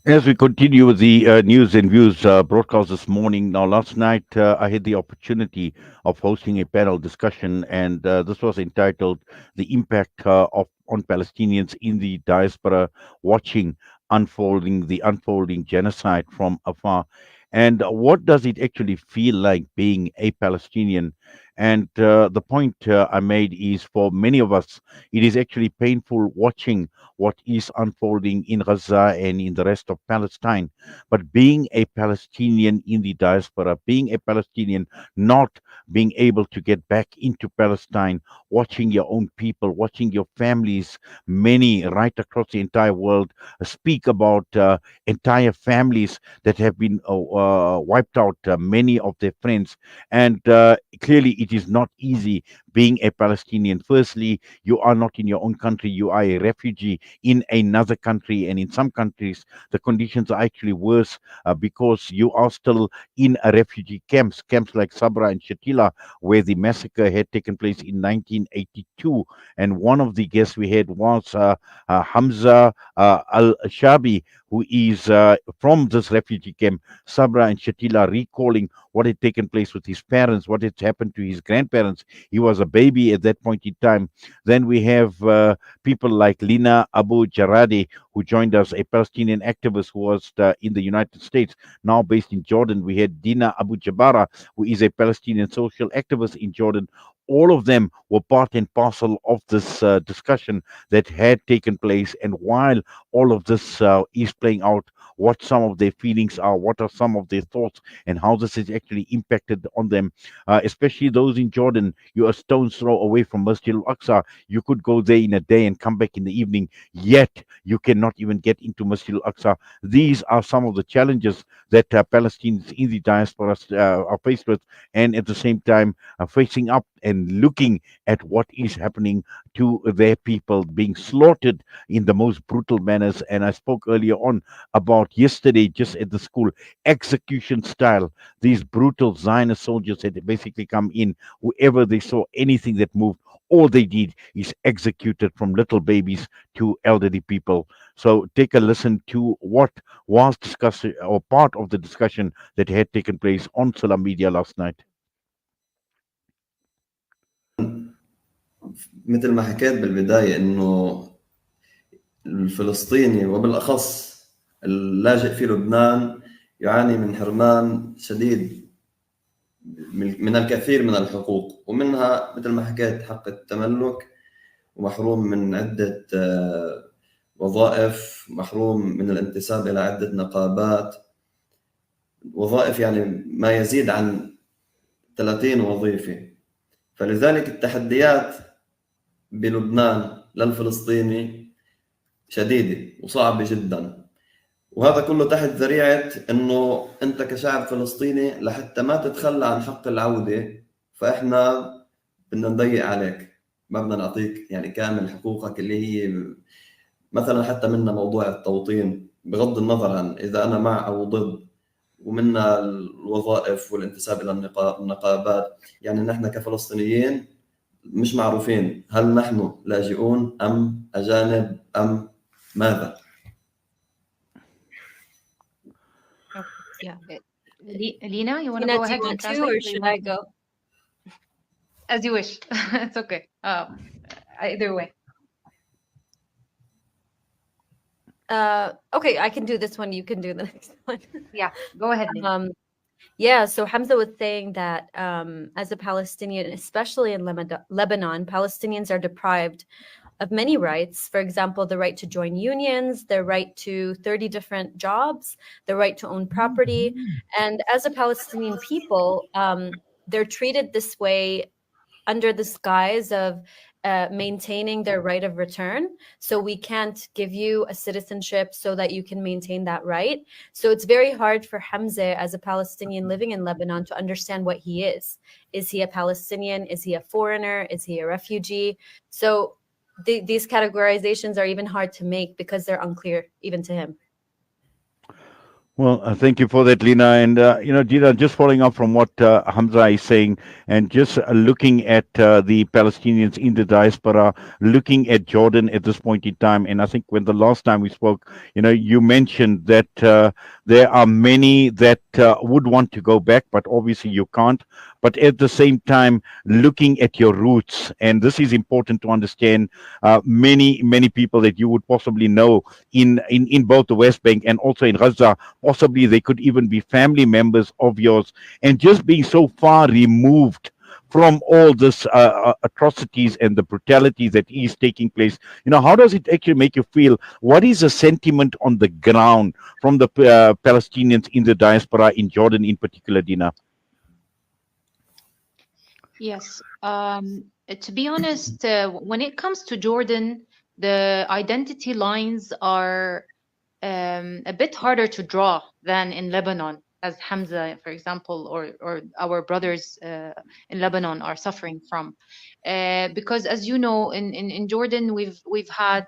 As we continue with the news and views broadcast this morning, now last night I had the opportunity of hosting a panel discussion, and this was entitled "The Impact of on Palestinians in the Diaspora, Watching the unfolding genocide from afar." And what does it actually feel like being a Palestinian? And the point I made is for many of us, it is actually painful watching what is unfolding in Gaza and in the rest of Palestine. But being a Palestinian in the diaspora, being a Palestinian not being able to get back into Palestine, watching your own people, watching your families, many right across the entire world speak about entire families that have been wiped out, many of their friends. And clearly, it is not easy being a Palestinian. Firstly, you are not in your own country, you are a refugee in another country, and in some countries the conditions are actually worse because you are still in a refugee camps like Sabra and Shatila, where the massacre had taken place in 1982. And one of the guests we had was Hamza al-Shabi, who is from this refugee camp, Sabra and Shatila, recalling what had taken place with his parents, what had happened to his grandparents. He was a baby at that point in time. Then we have people like Lina Abu Jaradi, who joined us, a Palestinian activist who was in the United States, now based in Jordan. We had Dina Abu Jabara, who is a Palestinian social activist in Jordan. All of them were part and parcel of this discussion that had taken place. And while all of this is playing out, what some of their feelings are, what are some of their thoughts, and how this has actually impacted on them, especially those in Jordan. You are a stone's throw away from Masjid al-Aqsa. You could go there in a day and come back in the evening, yet you cannot even get into Masjid al-Aqsa. These are some of the challenges that Palestinians in the diaspora are faced with, and at the same time facing up and looking at what is happening to their people being slaughtered in the most brutal manners. And I spoke earlier on about yesterday, just at the school, execution style. These brutal Zionist soldiers had basically come in, whoever they saw, anything that moved, all they did is executed, from little babies to elderly people. So take a listen to what was discussed, or part of the discussion that had taken place on Salam Media last night. مثل ما حكيت بالبداية إنه الفلسطيني وبالأخص اللاجئ في لبنان يعاني من حرمان شديد من الكثير من الحقوق، ومنها مثل ما حكيت حق التملك، ومحروم من عدة وظائف، محروم من الانتساب إلى عدة نقابات، وظائف يعني ما يزيد عن 30 وظيفة. فلذلك التحديات بلبنان للفلسطيني شديدة وصعبة جدا، وهذا كله تحت ذريعة إنه أنت كشعب فلسطيني لحتى ما تتخلى عن حق العودة، فإحنا بدنا نضيق عليك، ما بدنا نعطيك يعني كامل حقوقك اللي هي مثلا حتى منا موضوع التوطين، بغض النظر عن إذا أنا مع أو ضد، ومنا الوظائف والانتساب إلى النقابات. يعني نحن كفلسطينيين مش معروفين هل نحن لاجئون أم أجانب أم ماذا. Yeah. Lina, you want to Lina, go do you ahead want and to, translate? or should I go? As you wish. It's okay. Either way. Okay, I can do this one. You can do the next one. Yeah, go ahead. Yeah, so Hamza was saying that as a Palestinian, especially in Lebanon, Palestinians are deprived of many rights. For example, the right to join unions, the right to 30 different jobs, the right to own property. And as a Palestinian people, they're treated this way under the guise of maintaining their right of return. So we can't give you a citizenship so that you can maintain that right. So it's very hard for Hamza as a Palestinian living in Lebanon to understand what he is. Is he a Palestinian? Is he a foreigner? Is he a refugee? So these categorizations are even hard to make because they're unclear even to him. Well, thank you for that, Lina. And, Gina, just following up from what Hamza is saying, and just looking at the Palestinians in the diaspora, looking at Jordan at this point in time. And I think when the last time we spoke, you mentioned that there are many that would want to go back, but obviously you can't. But at the same time, looking at your roots, and this is important to understand, many people that you would possibly know in both the West Bank and also in Gaza, possibly they could even be family members of yours, and just being so far removed from all this atrocities and the brutality that is taking place. How does it actually make you feel? What is the sentiment on the ground from the Palestinians in the diaspora in Jordan in particular, Dina? Yes. To be honest, when it comes to Jordan, the identity lines are a bit harder to draw than in Lebanon, as Hamza, for example, or our brothers in Lebanon are suffering from. Because, as you know, in Jordan, we've had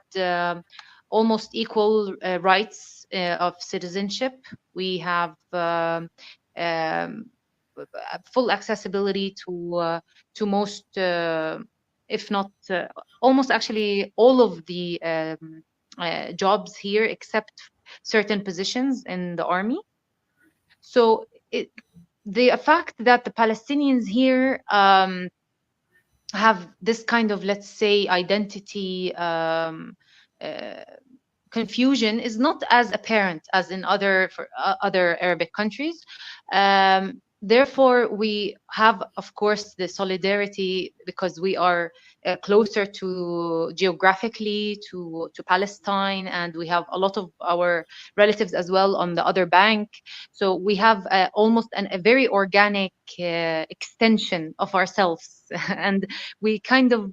almost equal rights of citizenship. We have full accessibility to most, if not almost actually all of the jobs here, except certain positions in the army. So the fact that the Palestinians here have this kind of, let's say, identity uh, confusion is not as apparent as in other Arabic countries. Therefore, we have, of course, the solidarity because we are closer to geographically to Palestine, and we have a lot of our relatives as well on the other bank. So we have almost a very organic extension of ourselves, and we kind of.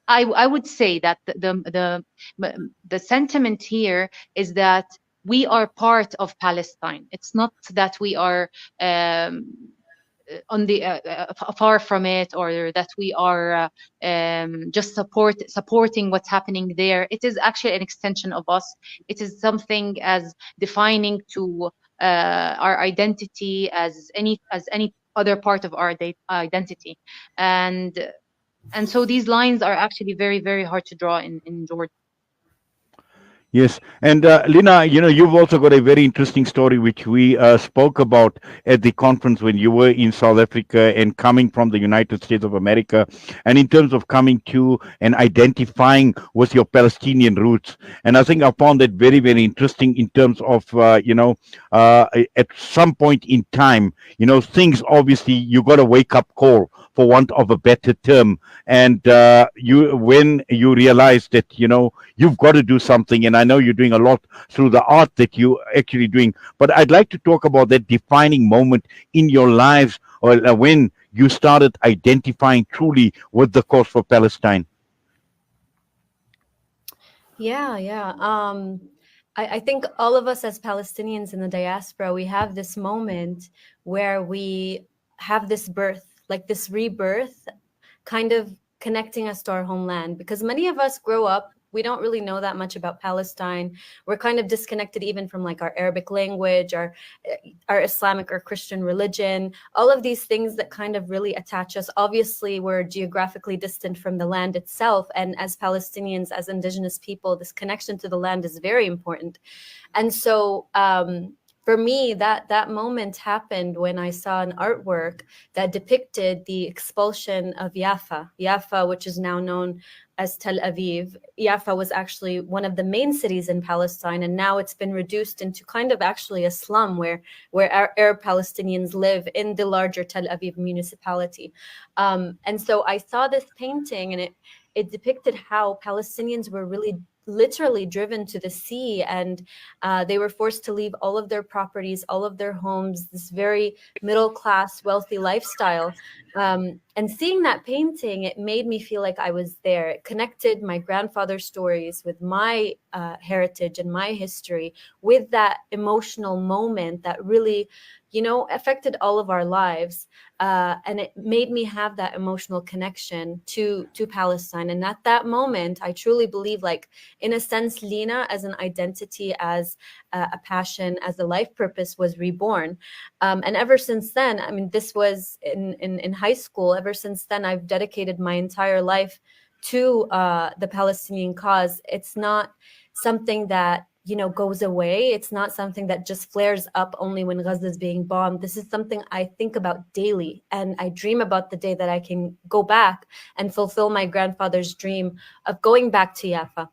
I would say that the sentiment here is that we are part of Palestine. It's not that we are on the far from it, or that we are just supporting what's happening there. It is actually an extension of us. It is something as defining to our identity as any other part of our identity, and so these lines are actually very, very hard to draw in Jordan. Yes, and Lina, you've also got a very interesting story which we spoke about at the conference when you were in South Africa and coming from the United States of America, and in terms of coming to and identifying with your Palestinian roots. And I think I found that very, very interesting in terms of, at some point in time, things obviously you got a wake up call, for want of a better term, and when you realize that you've got to do something. And I know you're doing a lot through the art that you actually doing, but I'd like to talk about that defining moment in your lives, or when you started identifying truly with the cause for Palestine. Yeah. I think all of us as Palestinians in the diaspora, we have this moment where we have this birth, like this rebirth, kind of connecting us to our homeland. Because many of us grow up, we don't really know that much about Palestine. We're kind of disconnected even from like our Arabic language, our Islamic or Christian religion, all of these things that kind of really attach us. Obviously, we're geographically distant from the land itself. And as Palestinians, as indigenous people, this connection to the land is very important. And so for me, that moment happened when I saw an artwork that depicted the expulsion of Jaffa, which is now known as Tel Aviv. Jaffa was actually one of the main cities in Palestine, and now it's been reduced into kind of actually a slum where Arab Palestinians live in the larger Tel Aviv municipality. And so I saw this painting, and it depicted how Palestinians were really literally driven to the sea, and they were forced to leave all of their properties, all of their homes, this very middle class, wealthy lifestyle. And seeing that painting, it made me feel like I was there. It connected my grandfather's stories with my heritage and my history, with that emotional moment that really, affected all of our lives. And it made me have that emotional connection to Palestine. And at that moment, I truly believe, like, in a sense, Lina as an identity, as a passion, as a life purpose was reborn. And ever since then, I mean, this was in high school. Ever since then, I've dedicated my entire life to the Palestinian cause. It's not something that goes away. It's not something that just flares up only when Gaza is being bombed. This is something I think about daily, and I dream about the day that I can go back and fulfill my grandfather's dream of going back to Yafa.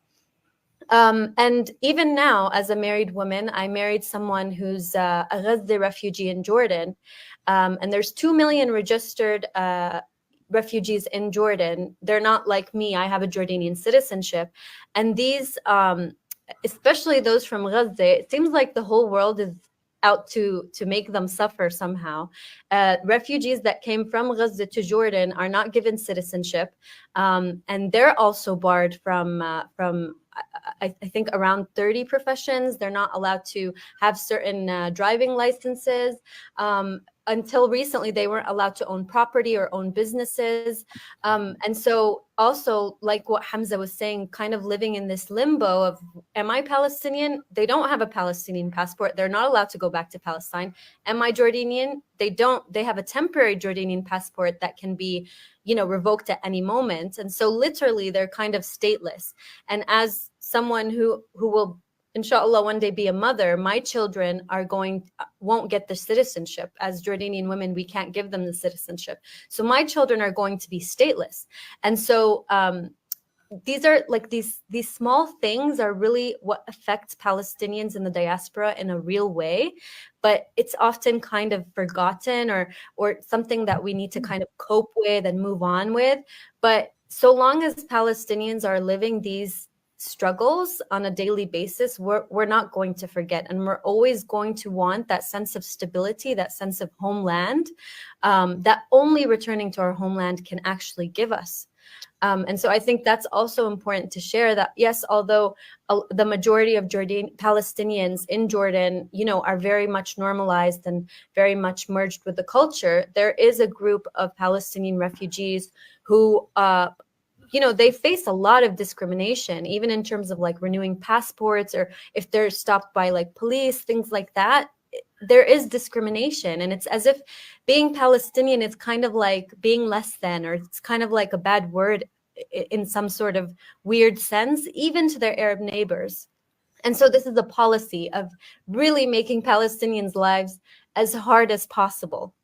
And even now, as a married woman, I married someone who's a Gaza refugee in Jordan. And there's 2 million registered refugees in Jordan. They're not like me. I have a Jordanian citizenship. And these, especially those from Gaza, it seems like the whole world is out to make them suffer somehow. Refugees that came from Gaza to Jordan are not given citizenship. And they're also barred from I think around 30 professions. They're not allowed to have certain driving licenses. Until recently, they weren't allowed to own property or own businesses. And so also, like what Hamza was saying, kind of living in this limbo of, am I Palestinian? They don't have a Palestinian passport. They're not allowed to go back to Palestine. Am I Jordanian? They don't. They have a temporary Jordanian passport that can be, revoked at any moment. And so literally, they're kind of stateless. And as someone who will, inshallah, one day be a mother, my children won't get the citizenship. As Jordanian women, we can't give them the citizenship. So my children are going to be stateless. And so these are like these small things are really what affects Palestinians in the diaspora in a real way, but it's often kind of forgotten or something that we need to kind of cope with and move on with. But so long as Palestinians are living these struggles on a daily basis, we're not going to forget, and we're always going to want that sense of stability, that sense of homeland, that only returning to our homeland can actually give us. And so I think that's also important to share, that yes, although the majority of Palestinians in Jordan, are very much normalized and very much merged with the culture, there is a group of Palestinian refugees who they face a lot of discrimination, even in terms of like renewing passports, or if they're stopped by like police, things like that. There is discrimination, and it's as if being Palestinian is kind of like being less than, or it's kind of like a bad word in some sort of weird sense, even to their Arab neighbors. And so this is a policy of really making Palestinians' lives as hard as possible.